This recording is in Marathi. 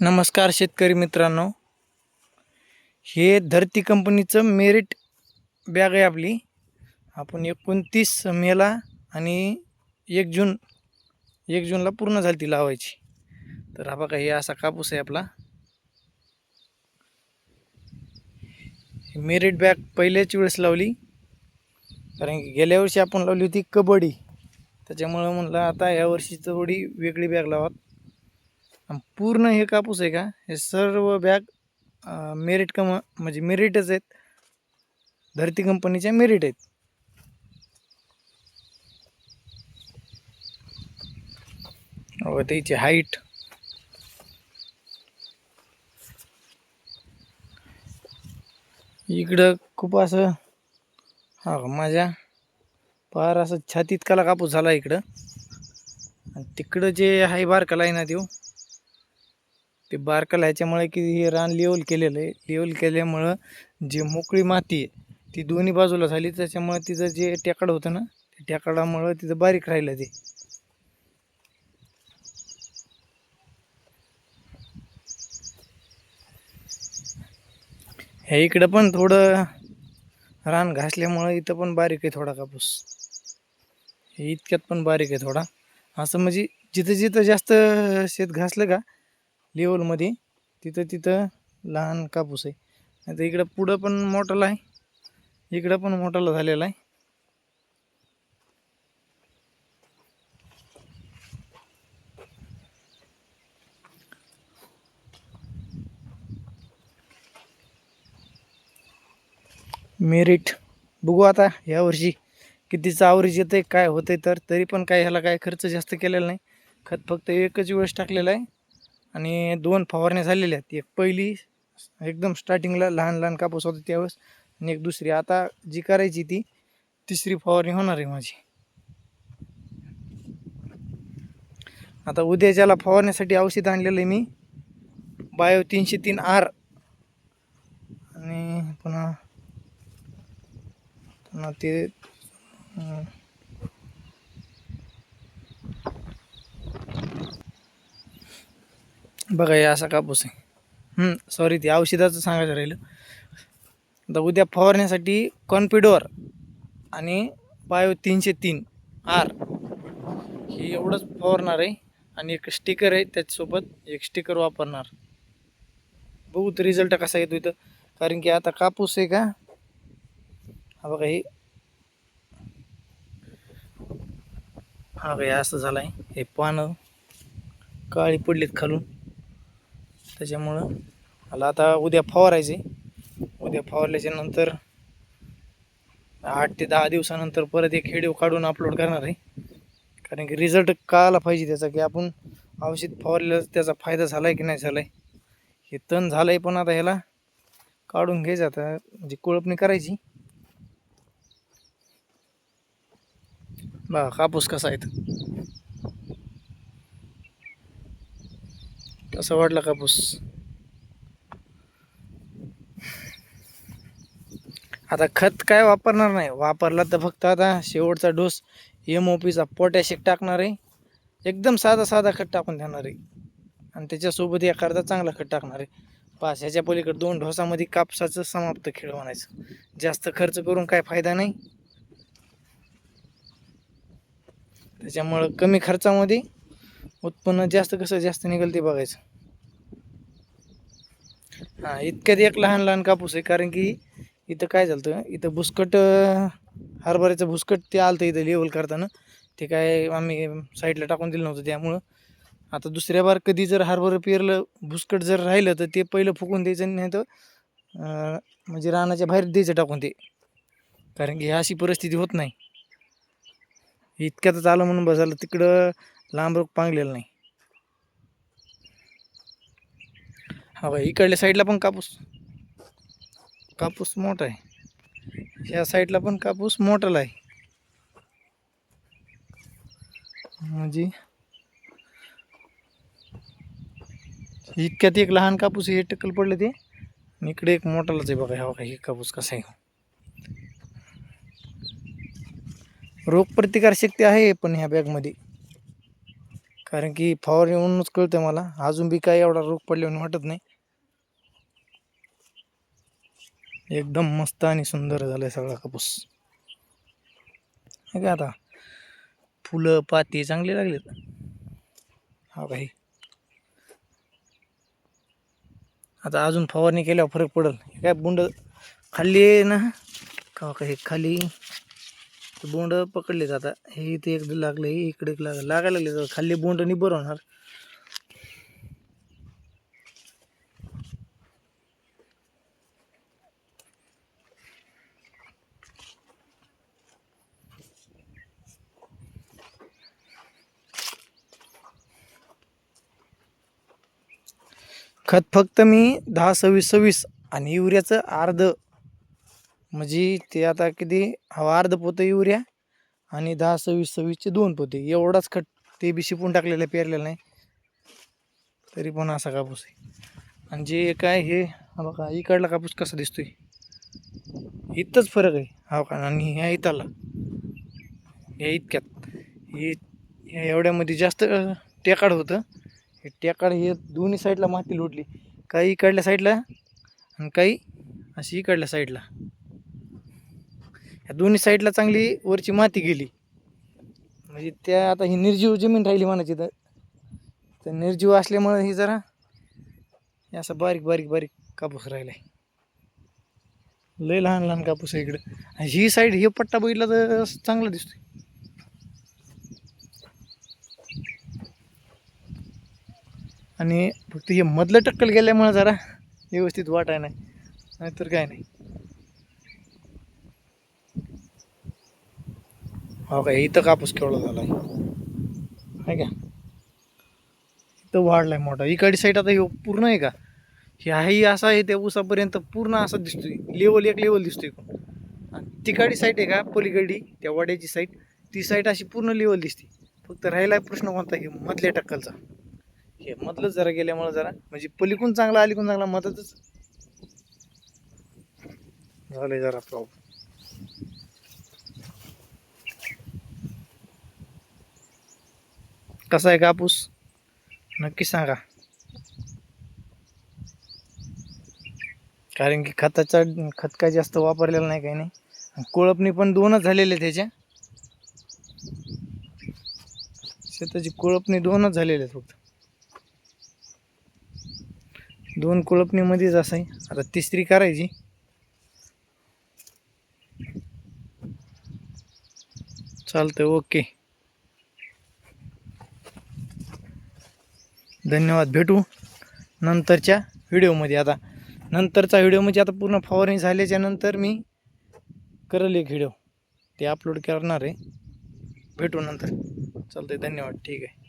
नमस्कार शेतकरी मित्रांनो, हे धरती कंपनीचं मेरिट बॅग आहे आपली. आपण 29 मेला आणि 1 जूनला पूर्ण झाली ती लावायची. तर हा बघा, हे असा कापूस आहे आपला. मेरिट बॅग पहिल्याच वेळेस लावली, कारण की गेल्या वर्षी आपण लावली होती कबड्डी. त्याच्यामुळं म्हणलं आता या वर्षी थोडी वेगळी बॅग लावत. पूर्ण हे कापूस आहे का, हे सर्व बॅग मेरिट म्हणजे मेरिटच आहेत, धरती कंपनीच्या मेरिट आहेत. त्याची हाईट इकडं खूप असं माझ्या पार असं छातीत काला कापूस झाला इकडं. आणि तिकडं जे आहे बारकाला आहे ना, ते बारकाला ह्याच्यामुळे की हे रान लेवल केलेलं आहे. लेवल केल्यामुळं जी मोकळी माती आहे ती दोन्ही बाजूला झाली. त्याच्यामुळे तिचं जे टेकाड होतं ना, त्या टेकाडामुळं तिचं बारीक राहिलं ते. हे इकडं पण थोडं रान घासल्यामुळं इथं पण बारीक आहे थोडा कापूस. हे इतक्यात पण बारीक आहे थोडा. असं म्हणजे जिथं जिथं जास्त शेत घासलं का लेवलमध्ये, तिथं तिथं लहान कापूस आहे. आता इकडं पुढं पण मोठाला आहे, इकडं पण मोठाला झालेला आहे. मेरिट बघू आता यावर्षी कितीचं आवरेज येतं काय होतंय. तर तरी पण काय ह्याला काय खर्च जास्त केलेला नाही. खत फक्त एकच वेळेस टाकलेलं आहे आणि 2 फवारण्या झालेल्या आहेत. एक पहिली एकदम स्टार्टिंगला लहान लहान कापूस होता त्यावेळेस, आणि एक दुसरी आता जी करायची ती 3री फवारणी होणार आहे माझी. आता उद्याच्याला फवारण्यासाठी औषध आणलेलं आहे मी, बायो 303R. आणि पुन्हा ते बघा, हे असा कापूस आहे. सॉरी, ते औषधाचं सांगायचं राहिलं. आता उद्या फवारण्यासाठी कॉन्फिडोर आणि बायो 303R हे एवढंच फवारणार आहे. आणि एक स्टिकर आहे त्याच्यासोबत, एक स्टिकर वापरणार. बघू तर रिझल्ट कसा येतो इथं. कारण की आता कापूस आहे का, हा बघा, हे असं झालं आहे. हे पानं काळी पडलीत खालून, त्याच्यामुळं मला आता उद्या फवारायचे. उद्या फवारल्याच्या नंतर 8 ते 10 दिवसानंतर परत एक व्हिडिओ काढून अपलोड करणार आहे. कारण की रिझल्ट कळायला पाहिजे त्याचा, की आपण औषध फवारल्यास त्याचा फायदा झाला आहे की नाही झाला आहे. हे तण झालं आहे, पण आता ह्याला काढून घ्यायचं. आता म्हणजे कोळपणी करायची. बघा कापूस कसा आहे, कसा वाटला कापूस. आता खत काय वापरणार नाही, वापरला तर फक्त आता शेवटचा डोस MOPचा पोटॅशिक टाकणार आहे. एकदम साधा खत टाकून देणार आहे. आणि त्याच्यासोबत एखादा चांगला खत टाकणार आहे. पास ह्याच्या पलीकडे 2 ढोसामध्ये कापसाचं समाप्त खेळ म्हणायचं. जास्त खर्च करून काय फायदा नाही. त्याच्यामुळं कमी खर्चामध्ये उत्पन्न कसं जास्त निघेल ते बघायचं. इतक्यात एक लहान लहान कापूस आहे. कारण की इथं काय झालं, इथं भुसकट, हरभऱ्याचं भुसकट ते आलं इथं लेवल करताना. ते काय आम्ही साईडला टाकून दिलं नव्हतं. त्यामुळं आता दुसऱ्या बार कधी जर हरभरं पेरलं, भुसकट जर राहिलं, तर ते पहिलं फुकून द्यायचं, नाही तर म्हणजे रानाच्या बाहेर द्यायचं टाकून ते. कारण की अशी परिस्थिती होत नाही. इतक्यातच आलं म्हणून बसायला, तिकडं लांब रोग पांगलेलं नाही. इकडल्या साईडला पण कापूस मोठा आहे. ह्या साईडला पण कापूस मोठाला आहे. म्हणजे इतक्यात एक लहान कापूस हे टक्कल पडलं ते, इकडे एक मोठालाच आहे. बघा हे कापूस कसा आहे. रोगप्रतिकार शक्ती आहे पण ह्या बॅगमध्ये, कारण की फवारणी म्हणूनच कळतं मला. अजून बी काय एवढा रोग पडल्याने वाटत नाही. एकदम मस्त आणि सुंदर झालाय सगळा कापूस. हे का आता फुलं पाती चांगली लागलीत. हा भाई आता अजून फवारणी केल्यावर फरक पडेल. काय बोंड खाली आहे ना का काही खाली बोंड पकडले जातात. हे इथे एक लागले, इकडे एक लागायला लागले, खाली बोंड निबर होणार. खत फक्त मी 10-26-26 आणि युरियाचं अर्ध, म्हणजे ते आता किती हवा, अर्ध पोतं युरिया आणि 10-26-26चे 2 पोते एवढाच खत. ते बी शिपून टाकलेलं पेरलेलं नाही तरी पण असा कापूस आहे. आणि जे काय हे हा बघा इकडला कापूस कसा दिसतोय, इथंच फरक आहे हा का. आणि ह्या इथला या इतक्यात हे एवढ्यामध्ये जास्त टेकाड होतं. हे टेकाड हे दोन्ही साईडला माती लोटली, काही इकडल्या साईडला आणि काही अशी इकडल्या साईडला. ह्या दोन्ही साईडला चांगली वरची माती गेली, म्हणजे त्या आता ही निर्जीव जमीन राहिली म्हणायची. तर निर्जीव असल्यामुळे ही जरा असं बारीक बारीक बारीक कापूस राहिलाय. लय लहान लहान कापूस आहे इकडं. आणि ही साईड हे पट्टा बघितला तर चांगला दिसतोय. आणि फक्त हे मधलं टक्कल गेल्यामुळे जरा व्यवस्थित वाटाय नाही, नाहीतर काय नाही. हो का, इथं कापूस केवढा झाला आहे का, इथं वाढलाय मोठा. इकडची साईड आता हे पूर्ण आहे का, हे आहे असं आहे त्या ऊसापर्यंत पूर्ण असं दिसतोय. लेवल एक लेवल दिसतोय. आणि तिकडची साईड आहे का पलीकडली त्या वाड्याची साईड, ती साईड अशी पूर्ण लेवल दिसते. फक्त राहिला प्रश्न कोणता, हे मधल्या टक्कलचा. हे मधलं जरा गेल्यामुळे जरा म्हणजे पलीकडून चांगला अलीकडून चांगला मदतच झालंय जरा प्रॉब्लेम. कसा आहे कापूस नक्की सांगा, कारण की खत काय जास्त वापरलेलं नाही, काही नाही. कोळपणी पण 2च झालेले त्याच्या शेताची कोळपणी 2च झालेले आहेत फक्त. 2 कोळपणीमध्येच असं आहे. आता तिसरी करायची. चालतंय, ओके, धन्यवाद. भेटू नंतरच्या व्हिडिओमध्ये. आता नंतरचा व्हिडिओ म्हणजे आता पूर्ण फवारणी झाल्याच्या नंतर मी करेल एक व्हिडिओ, ते अपलोड करणार आहे. भेटू नंतर. चालतंय, धन्यवाद, ठीक आहे.